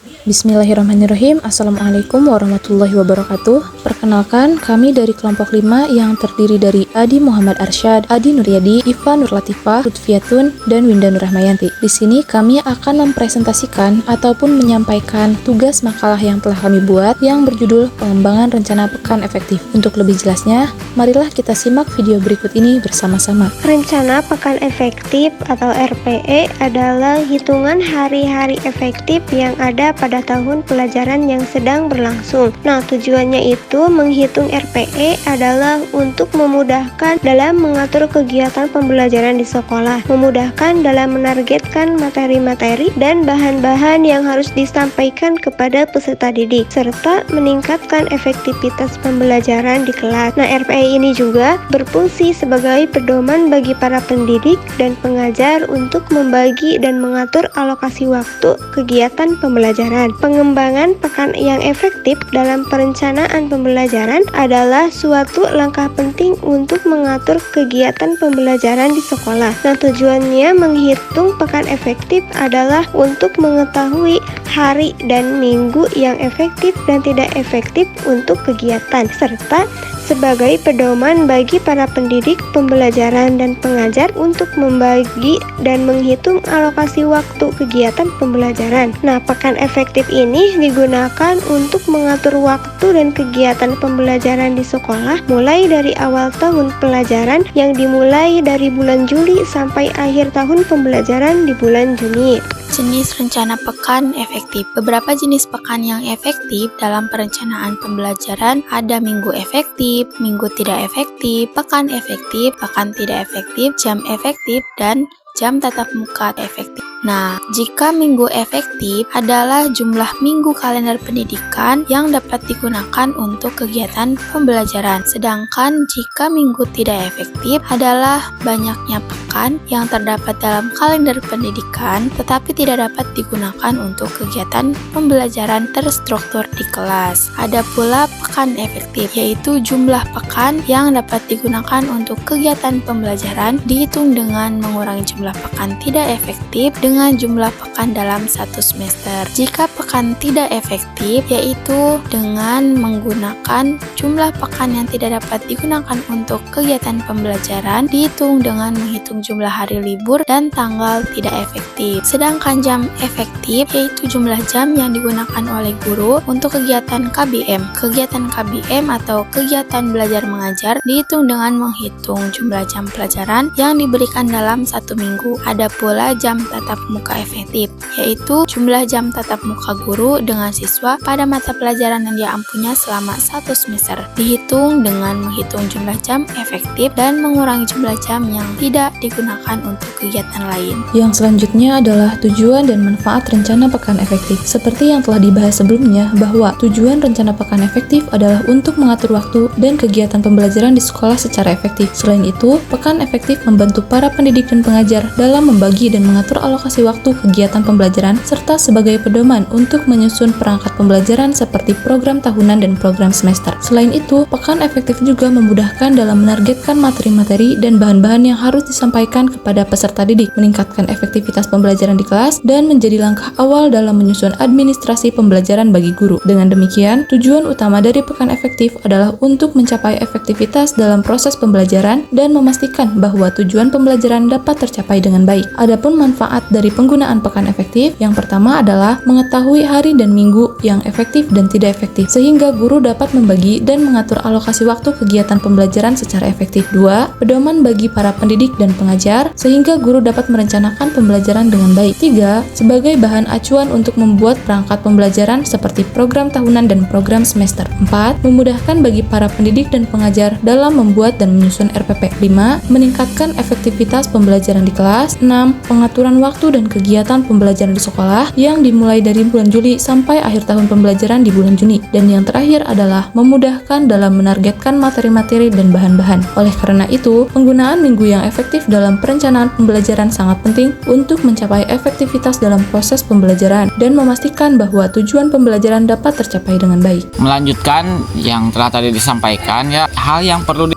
Bismillahirrahmanirrahim. Assalamualaikum warahmatullahi wabarakatuh. Perkenalkan, kami dari kelompok 5 yang terdiri dari Adi Muhammad Arsyad, Adi Nuryadi, Iva Nurlatifah, Lutfiatun, dan Winda Nurrahmayanti. Di sini kami akan mempresentasikan ataupun menyampaikan tugas makalah yang telah kami buat yang berjudul Pengembangan Rencana Pekan Efektif. Untuk lebih jelasnya, marilah kita simak video berikut ini bersama-sama. Rencana Pekan Efektif atau RPE adalah hitungan hari-hari efektif yang ada pada tahun pelajaran yang sedang berlangsung. Nah, tujuannya itu menghitung RPE adalah untuk memudahkan dalam mengatur kegiatan pembelajaran di sekolah, memudahkan dalam menargetkan materi-materi dan bahan-bahan yang harus disampaikan kepada peserta didik, serta meningkatkan efektivitas pembelajaran di kelas. Nah, RPE ini juga berfungsi sebagai pedoman bagi para pendidik dan pengajar untuk membagi dan mengatur alokasi waktu kegiatan pembelajaran. Pengembangan pekan yang efektif dalam perencanaan pembelajaran adalah suatu langkah penting untuk mengatur kegiatan pembelajaran di sekolah. Nah, tujuannya menghitung pekan efektif adalah untuk mengetahui hari dan minggu yang efektif dan tidak efektif untuk kegiatan, serta sebagai pedoman bagi para pendidik, pembelajaran, dan pengajar untuk membagi dan menghitung alokasi waktu kegiatan pembelajaran. Nah, pekan efektif ini digunakan untuk mengatur waktu dan kegiatan pembelajaran di sekolah mulai dari awal tahun pelajaran yang dimulai dari bulan Juli sampai akhir tahun pembelajaran di bulan Juni. Jenis rencana pekan efektif. Beberapa jenis pekan yang efektif dalam perencanaan pembelajaran ada minggu efektif, minggu tidak efektif, pekan efektif, pekan tidak efektif, jam efektif, dan jam tatap muka efektif. Nah, jika minggu efektif adalah jumlah minggu kalender pendidikan yang dapat digunakan untuk kegiatan pembelajaran. Sedangkan jika minggu tidak efektif adalah banyaknya pekan yang terdapat dalam kalender pendidikan tetapi tidak dapat digunakan untuk kegiatan pembelajaran terstruktur di kelas. Ada pula pekan efektif, yaitu jumlah pekan yang dapat digunakan untuk kegiatan pembelajaran dihitung dengan mengurangi jumlah pekan tidak efektif dengan jumlah pekan dalam satu semester. Jika pekan tidak efektif, yaitu dengan menggunakan jumlah pekan yang tidak dapat digunakan untuk kegiatan pembelajaran dihitung dengan menghitung jumlah hari libur dan tanggal tidak efektif. Sedangkan jam efektif yaitu jumlah jam yang digunakan oleh guru untuk kegiatan KBM. Kegiatan KBM atau kegiatan belajar mengajar dihitung dengan menghitung jumlah jam pelajaran yang diberikan dalam satu minggu. Ada pula jam tatap muka efektif, yaitu jumlah jam tatap muka guru dengan siswa pada mata pelajaran yang dia ampunya selama satu semester. Dihitung dengan menghitung jumlah jam efektif dan mengurangi jumlah jam yang tidak digunakan untuk kegiatan lain. Yang selanjutnya adalah tujuan dan manfaat rencana pekan efektif. Seperti yang telah dibahas sebelumnya, bahwa tujuan rencana pekan efektif adalah untuk mengatur waktu dan kegiatan pembelajaran di sekolah secara efektif. Selain itu, pekan efektif membantu para pendidik dan pengajar dalam membagi dan mengatur alokasi waktu kegiatan pembelajaran serta sebagai pedoman untuk menyusun perangkat pembelajaran seperti program tahunan dan program semester. Selain itu, pekan efektif juga memudahkan dalam menargetkan materi-materi dan bahan-bahan yang harus disampaikan kepada peserta didik, meningkatkan efektivitas pembelajaran di kelas, dan menjadi langkah awal dalam menyusun administrasi pembelajaran bagi guru. Dengan demikian, tujuan utama dari pekan efektif adalah untuk mencapai efektivitas dalam proses pembelajaran dan memastikan bahwa tujuan pembelajaran dapat tercapai dengan baik. Adapun manfaat dari penggunaan pekan efektif, yang pertama adalah mengetahui hari dan minggu yang efektif dan tidak efektif, sehingga guru dapat membagi dan mengatur alokasi waktu kegiatan pembelajaran secara efektif. 2. Pedoman bagi para pendidik dan pengajar, sehingga guru dapat merencanakan pembelajaran dengan baik. 3. Sebagai bahan acuan untuk membuat perangkat pembelajaran seperti program tahunan dan program semester. 4. Memudahkan bagi para pendidik dan pengajar dalam membuat dan menyusun RPP. 5. Meningkatkan efektivitas pembelajaran di kelas. 6. Pengaturan waktu dan kegiatan pembelajaran di sekolah yang dimulai dari bulan Juli sampai akhir tahun pembelajaran di bulan Juni. Dan yang terakhir adalah memudahkan dalam menargetkan materi-materi dan bahan-bahan. Oleh karena itu, penggunaan minggu yang efektif dalam perencanaan pembelajaran sangat penting untuk mencapai efektivitas dalam proses pembelajaran dan memastikan bahwa tujuan pembelajaran dapat tercapai dengan baik. Melanjutkan yang telah tadi disampaikan, ya, hal yang perlu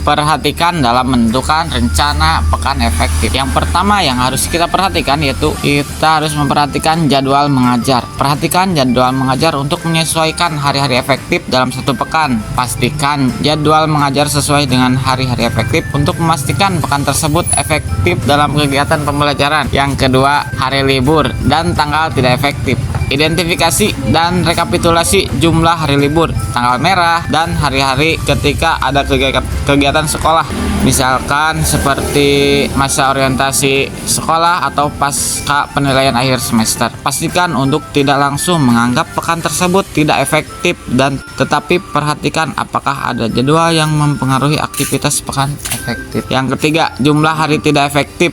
diperhatikan dalam menentukan rencana pekan efektif? Yang pertama yang harus kita perhatikan yaitu kita harus memperhatikan jadwal mengajar. Perhatikan jadwal mengajar untuk menyesuaikan hari-hari efektif dalam satu pekan. Pastikan jadwal mengajar sesuai dengan hari-hari efektif untuk memastikan pekan tersebut efektif dalam kegiatan pembelajaran. Yang kedua, hari libur dan tanggal tidak efektif. Identifikasi dan rekapitulasi jumlah hari libur, tanggal merah, dan hari-hari ketika ada kegiatan sekolah. Misalkan seperti masa orientasi sekolah atau pasca penilaian akhir semester. Pastikan untuk tidak langsung menganggap pekan tersebut tidak efektif dan tetapi perhatikan apakah ada jadwal yang mempengaruhi aktivitas pekan efektif. Yang ketiga, jumlah hari tidak efektif.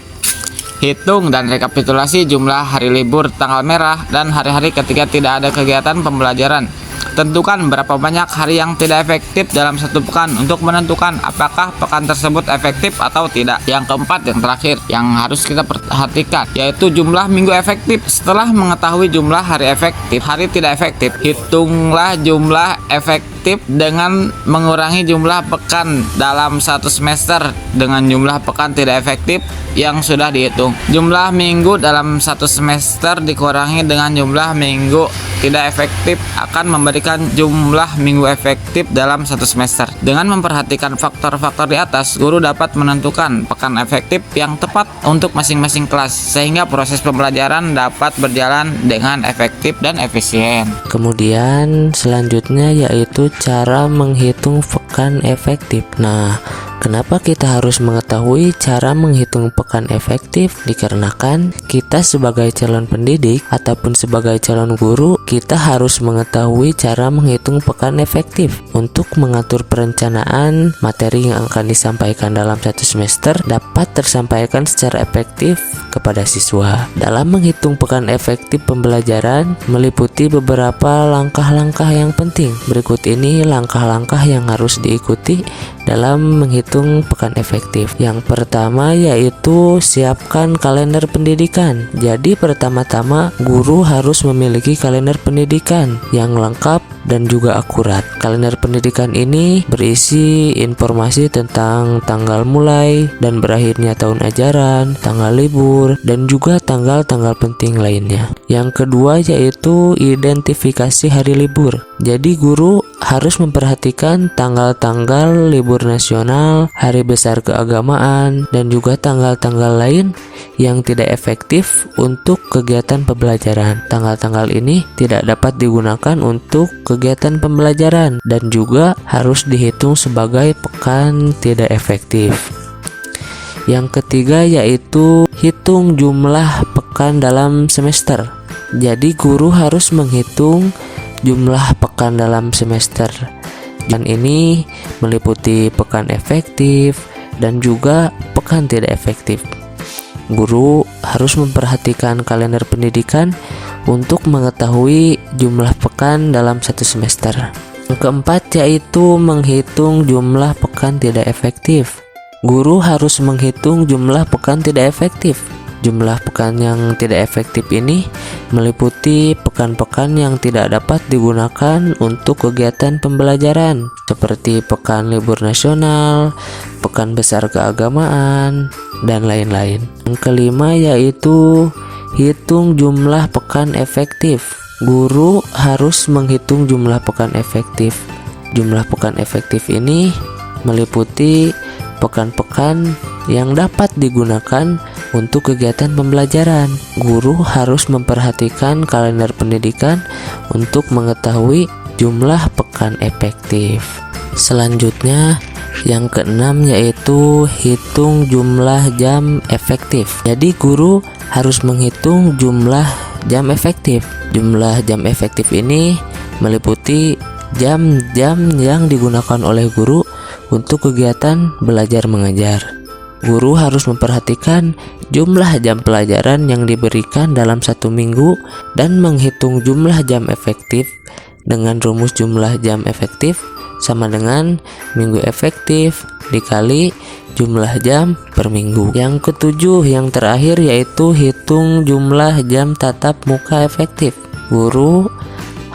Hitung dan rekapitulasi jumlah hari libur, tanggal merah, dan hari-hari ketika tidak ada kegiatan pembelajaran. Tentukan berapa banyak hari yang tidak efektif dalam satu pekan untuk menentukan apakah pekan tersebut efektif atau tidak. Yang keempat, yang terakhir, yang harus kita perhatikan yaitu jumlah minggu efektif. Setelah mengetahui jumlah hari efektif, hari tidak efektif, hitunglah jumlah efektif dengan mengurangi jumlah pekan dalam satu semester dengan jumlah pekan tidak efektif yang sudah dihitung. Jumlah minggu dalam satu semester dikurangi dengan jumlah minggu tidak efektif akan memberikan jumlah minggu efektif dalam satu semester. Dengan memperhatikan faktor-faktor di atas, guru dapat menentukan pekan efektif yang tepat untuk masing-masing kelas sehingga proses pembelajaran dapat berjalan dengan efektif dan efisien. Kemudian selanjutnya yaitu cara menghitung pekan efektif. Nah, kenapa kita harus mengetahui cara menghitung pekan efektif? Dikarenakan kita sebagai calon pendidik ataupun sebagai calon guru, kita harus mengetahui cara menghitung pekan efektif untuk mengatur perencanaan materi yang akan disampaikan dalam satu semester dapat tersampaikan secara efektif kepada siswa. Dalam menghitung pekan efektif pembelajaran meliputi beberapa langkah-langkah yang penting. Berikut ini langkah-langkah yang harus diikuti dalam menghitung pekan efektif. Yang pertama yaitu siapkan kalender pendidikan. Jadi pertama-tama guru harus memiliki kalender pendidikan yang lengkap dan juga akurat. Kalender pendidikan ini berisi informasi tentang tanggal mulai dan berakhirnya tahun ajaran, tanggal libur, dan juga tanggal-tanggal penting lainnya. Yang kedua yaitu identifikasi hari libur. Jadi guru harus memperhatikan tanggal-tanggal libur nasional, hari besar keagamaan, dan juga tanggal-tanggal lain yang tidak efektif untuk kegiatan pembelajaran. Tanggal-tanggal ini tidak dapat digunakan untuk kegiatan pembelajaran dan juga harus dihitung sebagai pekan tidak efektif. Yang ketiga yaitu hitung jumlah pekan dalam semester. Jadi guru harus menghitung jumlah pekan dalam semester, dan ini meliputi pekan efektif dan juga pekan tidak efektif. Guru harus memperhatikan kalender pendidikan untuk mengetahui jumlah pekan dalam satu semester. Yang keempat yaitu menghitung jumlah pekan tidak efektif. Guru harus menghitung jumlah pekan tidak efektif. Jumlah pekan yang tidak efektif ini meliputi pekan-pekan yang tidak dapat digunakan untuk kegiatan pembelajaran seperti pekan libur nasional, pekan besar keagamaan, dan lain-lain. Yang kelima yaitu hitung jumlah pekan efektif. Guru harus menghitung jumlah pekan efektif. Jumlah pekan efektif ini meliputi pekan-pekan yang dapat digunakan untuk kegiatan pembelajaran. Guru harus memperhatikan kalender pendidikan untuk mengetahui jumlah pekan efektif. Selanjutnya yang keenam yaitu hitung jumlah jam efektif. Jadi guru harus menghitung jumlah jam efektif. Jumlah jam efektif ini meliputi jam-jam yang digunakan oleh guru untuk kegiatan belajar mengajar. Guru harus memperhatikan jumlah jam pelajaran yang diberikan dalam satu minggu dan menghitung jumlah jam efektif dengan rumus jumlah jam efektif sama dengan minggu efektif dikali jumlah jam per minggu. Yang ketujuh, yang terakhir yaitu hitung jumlah jam tatap muka efektif. Guru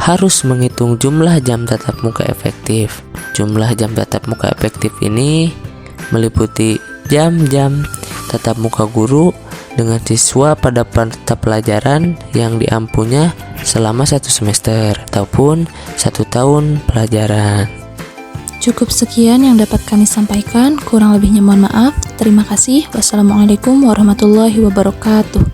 harus menghitung jumlah jam tatap muka efektif. Jumlah jam tatap muka efektif ini meliputi jam-jam tatap muka guru dengan siswa pada mata pelajaran yang diampunya selama 1 semester ataupun 1 tahun pelajaran. Cukup sekian yang dapat kami sampaikan, kurang lebihnya mohon maaf. Terima kasih. Wassalamualaikum warahmatullahi wabarakatuh.